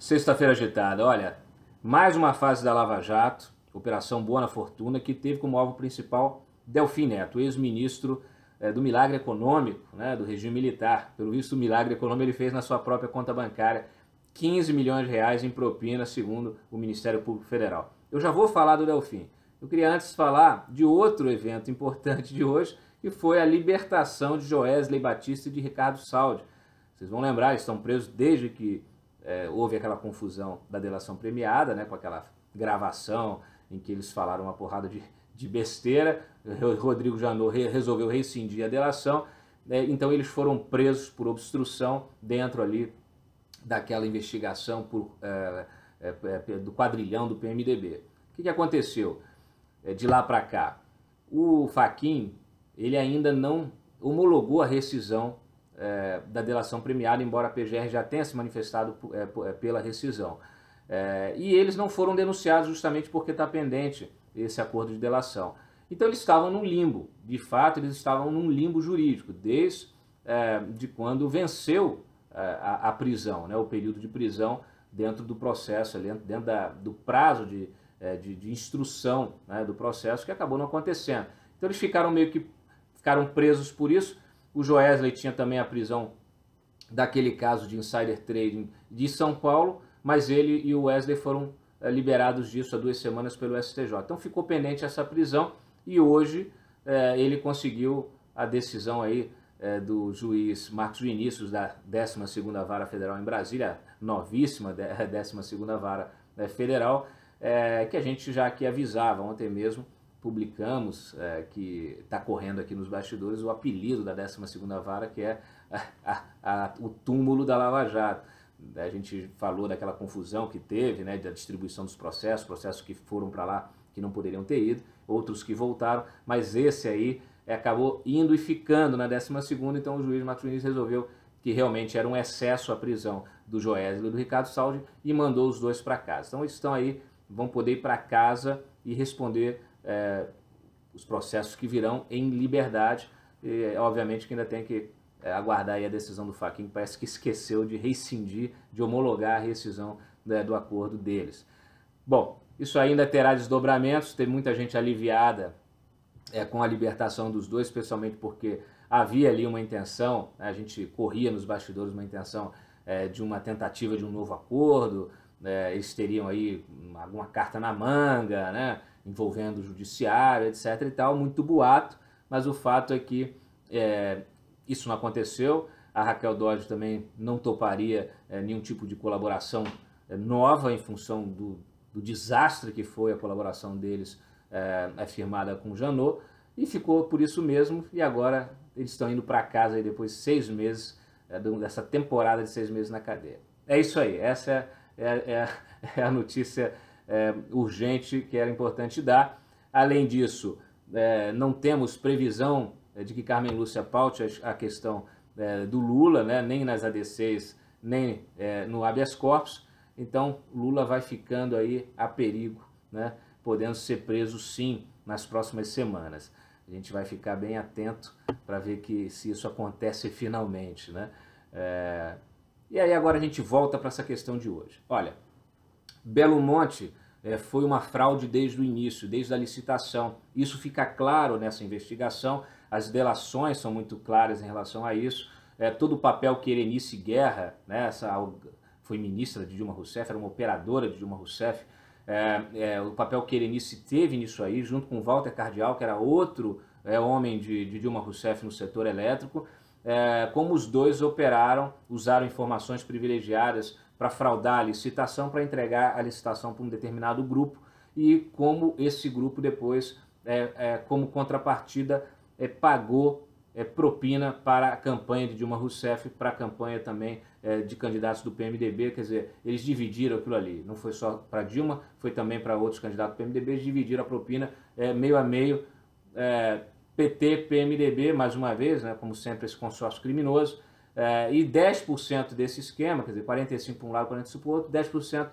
Sexta-feira agitada, olha, mais uma fase da Lava Jato, Operação Boa na Fortuna, que teve como alvo principal Delfim Neto, ex-ministro do milagre econômico, né, do regime militar. Pelo visto, o milagre econômico ele fez na sua própria conta bancária 15 milhões de reais em propina, segundo o Ministério Público Federal. Eu já vou falar do Delfim. Eu queria antes falar de outro evento importante de hoje, que foi a libertação de Joesley Batista e de Ricardo Saldi. Vocês vão lembrar, eles estão presos desde que houve aquela confusão da delação premiada, né, com aquela gravação em que eles falaram uma porrada de besteira. Rodrigo Janot resolveu rescindir a delação, então eles foram presos por obstrução dentro ali daquela investigação do quadrilhão do PMDB. O que aconteceu de lá para cá? O Fachin, ele ainda não homologou a rescisão da delação premiada, embora a PGR já tenha se manifestado pela rescisão. E eles não foram denunciados justamente porque está pendente esse acordo de delação. Então eles estavam num limbo, de fato eles estavam num limbo jurídico, desde de quando venceu a prisão, né, o período de prisão dentro do processo, dentro do prazo de instrução, né, do processo, que acabou não acontecendo. Então eles ficaram presos por isso. O Joesley tinha também a prisão daquele caso de insider trading de São Paulo, mas ele e o Wesley foram liberados disso há 2 semanas pelo STJ. Então ficou pendente essa prisão e hoje ele conseguiu a decisão aí do juiz Marcos Vinícius da 12ª Vara Federal em Brasília, novíssima 12ª Vara Federal, que a gente já aqui avisava. Ontem mesmo publicamos que está correndo aqui nos bastidores o apelido da 12ª Vara, que é o túmulo da Lava Jato. A gente falou daquela confusão que teve, né, da distribuição dos processos que foram para lá que não poderiam ter ido, outros que voltaram, mas esse aí acabou indo e ficando na 12ª, então o juiz Marcos Vinícius resolveu que realmente era um excesso a prisão do Joesley e do Ricardo Saldi e mandou os dois para casa. Então eles estão aí, vão poder ir para casa e responder os processos que virão em liberdade. E, obviamente que ainda tem que aguardar aí a decisão do Fachin, que parece que esqueceu de rescindir, de homologar a rescisão do acordo deles. Bom, isso ainda terá desdobramentos, tem muita gente aliviada com a libertação dos dois, especialmente porque havia ali uma intenção, a gente corria nos bastidores uma intenção de uma tentativa de um novo acordo, eles teriam aí alguma carta na manga, né, envolvendo o judiciário, etc. e tal, muito boato, mas o fato é que isso não aconteceu. A Raquel Dodge também não toparia nenhum tipo de colaboração nova em função do desastre que foi a colaboração deles firmada com o Janot, e ficou por isso mesmo, e agora eles estão indo para casa aí depois de 6 meses, dessa temporada de 6 meses na cadeia. É isso aí, essa é a notícia urgente que era importante dar. Além disso, não temos previsão de que Carmen Lúcia paute a questão do Lula, né, nem nas ADCs, nem no habeas corpus. Então Lula vai ficando aí a perigo, né, podendo ser preso sim nas próximas semanas. A gente vai ficar bem atento para ver se isso acontece finalmente, né? E aí agora a gente volta para essa questão de hoje. Olha, Belo Monte foi uma fraude desde o início, desde a licitação. Isso fica claro nessa investigação, as delações são muito claras em relação a isso. Todo o papel que Erenice Guerra, né, foi ministra de Dilma Rousseff, era uma operadora de Dilma Rousseff, o papel que Erenice teve nisso aí, junto com Walter Cardial, que era outro homem de Dilma Rousseff no setor elétrico, como os dois operaram, usaram informações privilegiadas para fraudar a licitação, para entregar a licitação para um determinado grupo, e como esse grupo depois, como contrapartida, pagou propina para a campanha de Dilma Rousseff, para a campanha também de candidatos do PMDB. Quer dizer, eles dividiram aquilo ali, não foi só para Dilma, foi também para outros candidatos do PMDB, eles dividiram a propina meio a meio, PT, PMDB, mais uma vez, né, como sempre esse consórcio criminoso, e 10% desse esquema, quer dizer, 45% para um lado, 45% para o outro, 10%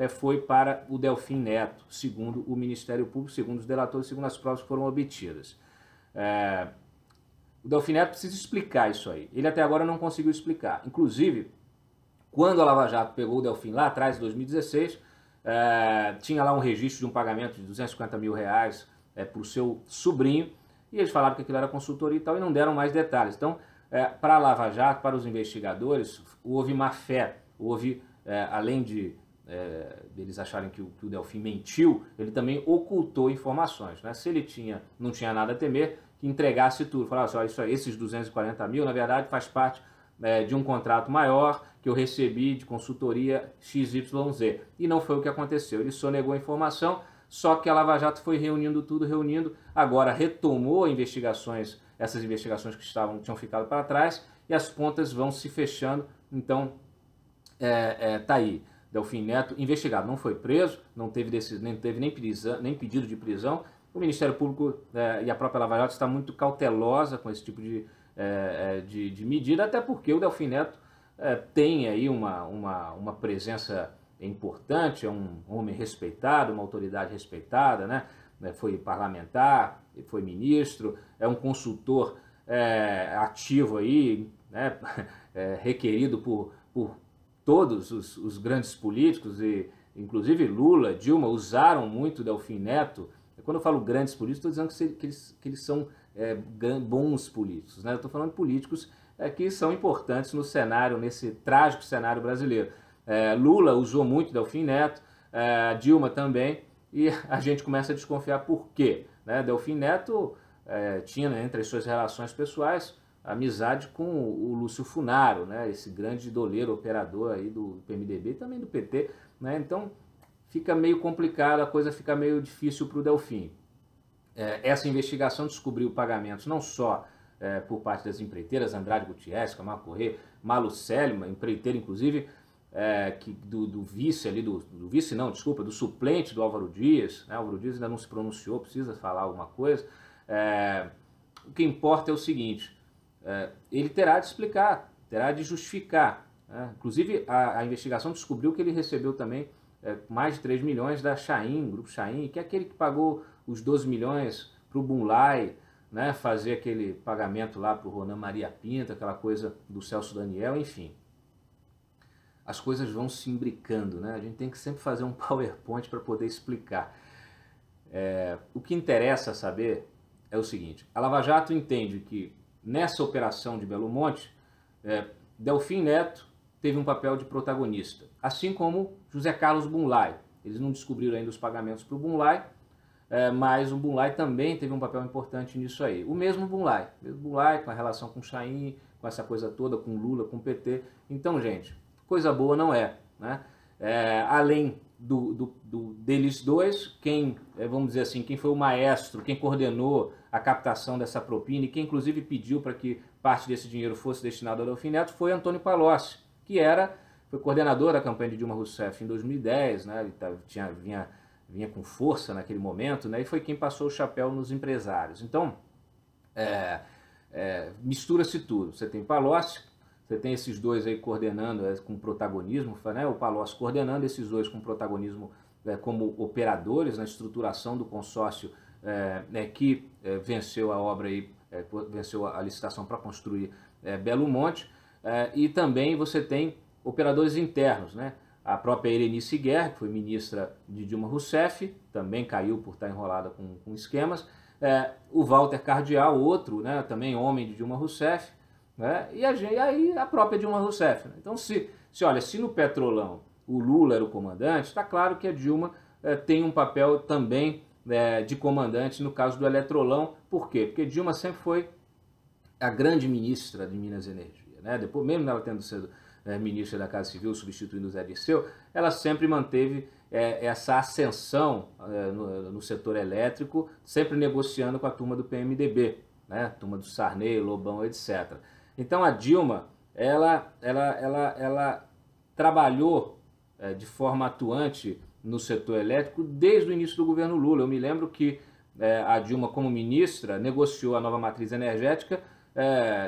foi para o Delfim Neto, segundo o Ministério Público, segundo os delatores, segundo as provas que foram obtidas. O Delfim Neto precisa explicar isso aí. Ele até agora não conseguiu explicar. Inclusive, Quando a Lava Jato pegou o Delfim lá atrás, em 2016, tinha lá um registro de um pagamento de R$250 mil para o seu sobrinho, e eles falaram que aquilo era consultoria e tal, e não deram mais detalhes. Então, para a Lava Jato, para os investigadores, houve má fé, houve, além de eles acharem que o Delfim mentiu, ele também ocultou informações, né? Se ele não tinha nada a temer, que entregasse tudo, falasse, olha, esses 240 mil, na verdade, faz parte de um contrato maior que eu recebi de consultoria XYZ. E não foi o que aconteceu. Ele sonegou a informação, só que a Lava Jato foi reunindo tudo, agora retomou essas investigações que tinham ficado para trás, e as pontas vão se fechando. Então, tá aí. Delfim Neto investigado, não foi preso, não teve nem pedido de prisão. O Ministério Público e a própria Lava Jato está muito cautelosa com esse tipo de medida, até porque o Delfim Neto tem aí uma presença importante, é um homem respeitado, uma autoridade respeitada, né? Foi parlamentar, foi ministro, é um consultor ativo aí, né? Requerido por todos os grandes políticos, e inclusive Lula, Dilma, usaram muito o Delfim Neto. Quando eu falo grandes políticos, estou dizendo que eles são bons políticos, né? Eu estou falando de políticos que são importantes no cenário, nesse trágico cenário brasileiro. Lula usou muito o Delfim Neto, Dilma também, e a gente começa a desconfiar por quê, né? Delfim Neto tinha, né, entre as suas relações pessoais, amizade com o Lúcio Funaro, né? Esse grande doleiro, operador aí do PMDB e também do PT, né? Então fica meio complicado, a coisa fica meio difícil para o Delfim. Essa investigação descobriu pagamentos não só por parte das empreiteiras, Andrade Gutierrez, Camargo Corrêa, Malu Selma, empreiteira inclusive, do vice ali, do suplente do Álvaro Dias, né? Álvaro Dias ainda não se pronunciou, precisa falar alguma coisa. O que importa é o seguinte, ele terá de explicar, terá de justificar, né? Inclusive a investigação descobriu que ele recebeu também mais de 3 milhões da Chain, Grupo Chain, que é aquele que pagou os 12 milhões para o Bunlai, né, fazer aquele pagamento lá para o Ronan Maria Pinto, aquela coisa do Celso Daniel, enfim. As coisas vão se imbricando, né? A gente tem que sempre fazer um PowerPoint para poder explicar. O que interessa saber é o seguinte, a Lava Jato entende que nessa operação de Belo Monte, Delfim Neto teve um papel de protagonista, assim como José Carlos Bunlai. Eles não descobriram ainda os pagamentos para o Bunlai, mas o Bunlai também teve um papel importante nisso aí. O mesmo Bunlai com a relação com o Chain, com essa coisa toda, com Lula, com o PT. Então, gente, coisa boa não é, né? Além deles dois, vamos dizer assim, quem foi o maestro, quem coordenou a captação dessa propina e quem inclusive pediu para que parte desse dinheiro fosse destinado ao Delfim Neto foi Antônio Palocci, que foi coordenador da campanha de Dilma Rousseff em 2010, né? Ele vinha com força naquele momento, né? E foi quem passou o chapéu nos empresários. Então, mistura-se tudo. Você tem Palocci, você tem esses dois aí coordenando com protagonismo, né? O Palocci coordenando, esses dois com protagonismo como operadores na estruturação do consórcio que venceu a obra aí, venceu a licitação para construir Belo Monte, e também você tem operadores internos, né? A própria Erenice Guerra, que foi ministra de Dilma Rousseff, também caiu por estar enrolada com esquemas, o Walter Cardial, outro, né, também homem de Dilma Rousseff, né? E aí a própria Dilma Rousseff, né? Então se no Petrolão o Lula era o comandante, está claro que a Dilma tem um papel também de comandante no caso do Eletrolão. Por quê? Porque Dilma sempre foi a grande ministra de Minas e Energia, né? Depois, mesmo ela tendo sido ministra da Casa Civil, substituindo o Zé Dirceu, ela sempre manteve essa ascensão no setor elétrico, sempre negociando com a turma do PMDB, né? Turma do Sarney, Lobão, etc. Então a Dilma, ela trabalhou de forma atuante no setor elétrico desde o início do governo Lula. Eu me lembro que a Dilma, como ministra, negociou a nova matriz energética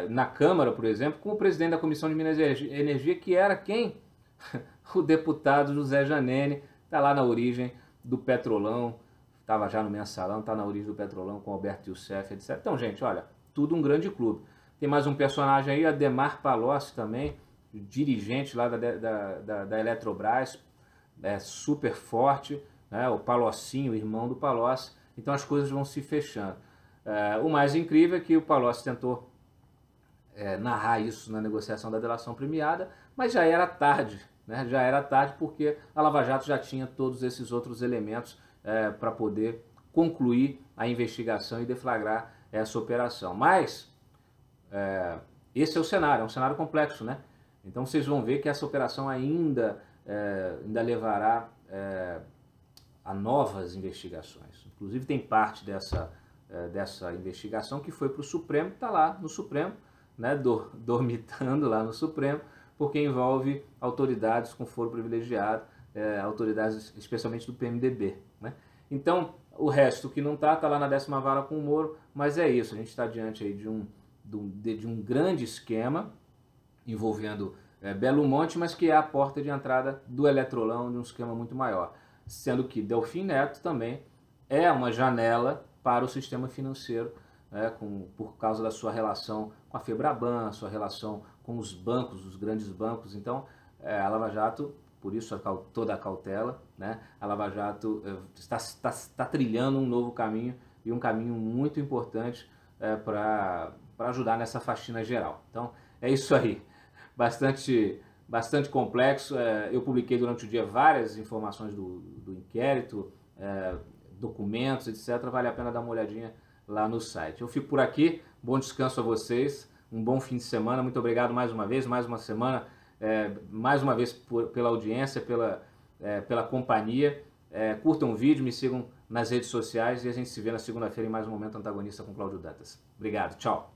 na Câmara, por exemplo, com o presidente da Comissão de Minas e Energia, que era quem? O deputado José Janene, está lá na origem do Petrolão, estava já no Mensalão, está na origem do Petrolão com Alberto Youssef, etc. Então, gente, olha, tudo um grande clube. Tem mais um personagem aí, Ademar Palocci também, dirigente lá da Eletrobras, super forte, né? O Paloccinho, o irmão do Palocci. Então as coisas vão se fechando. O mais incrível é que o Palocci tentou narrar isso na negociação da delação premiada, mas já era tarde, né? Já era tarde porque a Lava Jato já tinha todos esses outros elementos para poder concluir a investigação e deflagrar essa operação. Mas esse é o cenário, é um cenário complexo, né? Então vocês vão ver que essa operação ainda levará a novas investigações. Inclusive tem parte dessa investigação que foi para o Supremo, está lá no Supremo, né, dormitando lá no Supremo, porque envolve autoridades com foro privilegiado, autoridades especialmente do PMDB, né? Então, o resto que não está lá na 10ª vara com o Moro, mas é isso, a gente está diante aí de um grande esquema envolvendo Belo Monte, mas que é a porta de entrada do Eletrolão, de um esquema muito maior, sendo que Delfim Neto também é uma janela para o sistema financeiro, por causa da sua relação com a Febraban, sua relação com os bancos, os grandes bancos. Então, a Lava Jato, por isso toda a cautela, né? A Lava Jato está trilhando um novo caminho e um caminho muito importante para ajudar nessa faxina geral. Então, é isso aí. Bastante complexo. Eu publiquei durante o dia várias informações do inquérito, documentos, etc. Vale a pena dar uma olhadinha lá no site. Eu fico por aqui, bom descanso a vocês, um bom fim de semana, muito obrigado mais uma vez, mais uma semana, mais uma vez pela audiência, pela companhia. Curtam o vídeo, me sigam nas redes sociais e a gente se vê na segunda-feira em mais um Momento Antagonista com Cláudio Dantas. Obrigado, tchau!